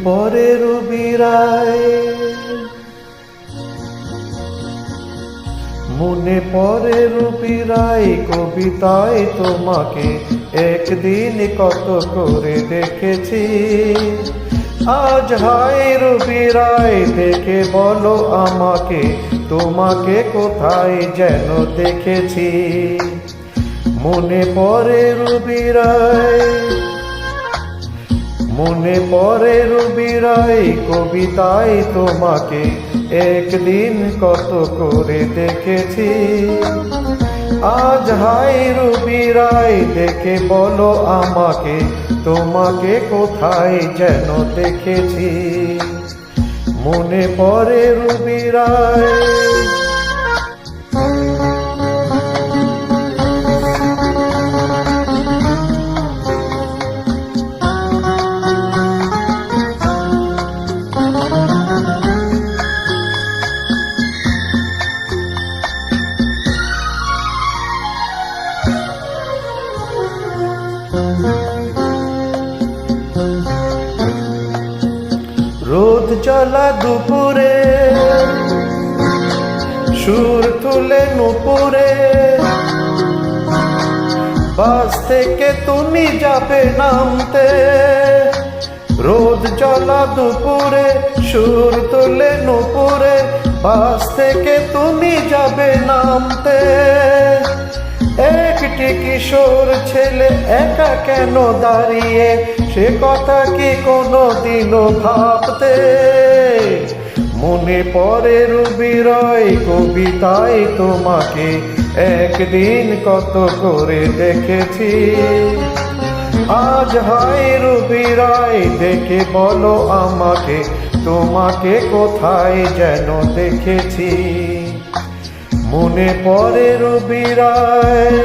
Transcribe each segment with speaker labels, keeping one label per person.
Speaker 1: পড়ে রবি রায়, মনে পড়ে রবি রায় কবিতায় তোমাকে একদিন কত করে দেখেছি। আজ হায় রবি রায় দেখে বলো আমাকে, তোমাকে কোথায় যেন দেখেছি। মনে পড়ে রবি রায়, মনে পড়ে রবি রায় কবিতায় তোমাকে একদিন কত করে দেখেছি। আজ হায় রবি রায় দেখে বলো আমাকে, তোমাকে কোথায় যেন দেখেছি। মনে পড়ে রবি রায়। রোদ জ্বলা দুপুরে সুর তুলে নুপুরে, বাস থেকে তুমি যাবে নামতে। রোদ জ্বলা দুপুরে সুর তুলে নুপুরে, বাস থেকে তুমি যাবে নামতে। একটি কিশোর ছেলে একা কেন দাঁড়িয়ে, সে কথা কি কোনোদিনও ভাবতে। মনে পড়ে রবি রায় কবিতায় তোমাকে একদিন কত করে দেখেছি। আজ হায় রবি রায় দেখে বলো আমাকে, তোমাকে কোথায় যেন দেখেছি। মনে পড়ে রবি রায়।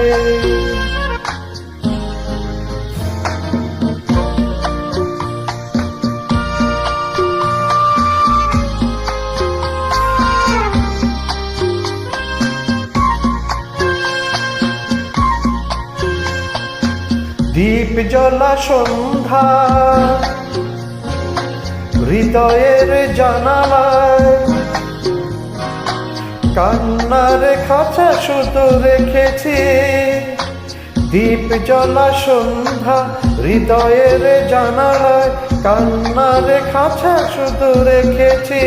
Speaker 1: দীপ জ্বলা সন্ধ্যা হৃদয়ের জানালায়, কান্নার খাঁচা শুধু রেখেছি। দীপ জ্বলা সন্ধ্যা হৃদয়ের জানালায়, কান্নার খাঁচা শুধু রেখেছি।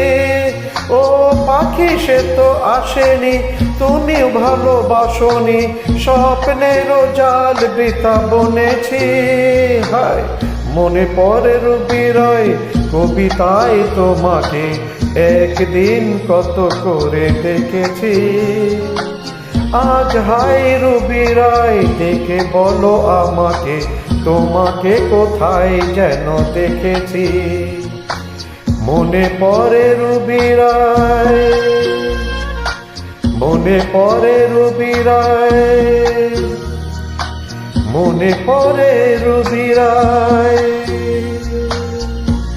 Speaker 1: ও পাখি সে তো আসেনি, তুমি ভালোবাসনি, স্বপ্নের জাল বৃথা বনেছি। হায় মনে পড়ে রবি রায় কবিতায় তোমাকে একদিন কত করে দেখেছি। আজ হায় রবি রায় দেখে বলো আমাকে, তোমাকে কোথায় যেন দেখেছি। মনে পড়ে রবি রায়, মনে পড়ে রবি রায়, মনে পড়ে রবি রায়।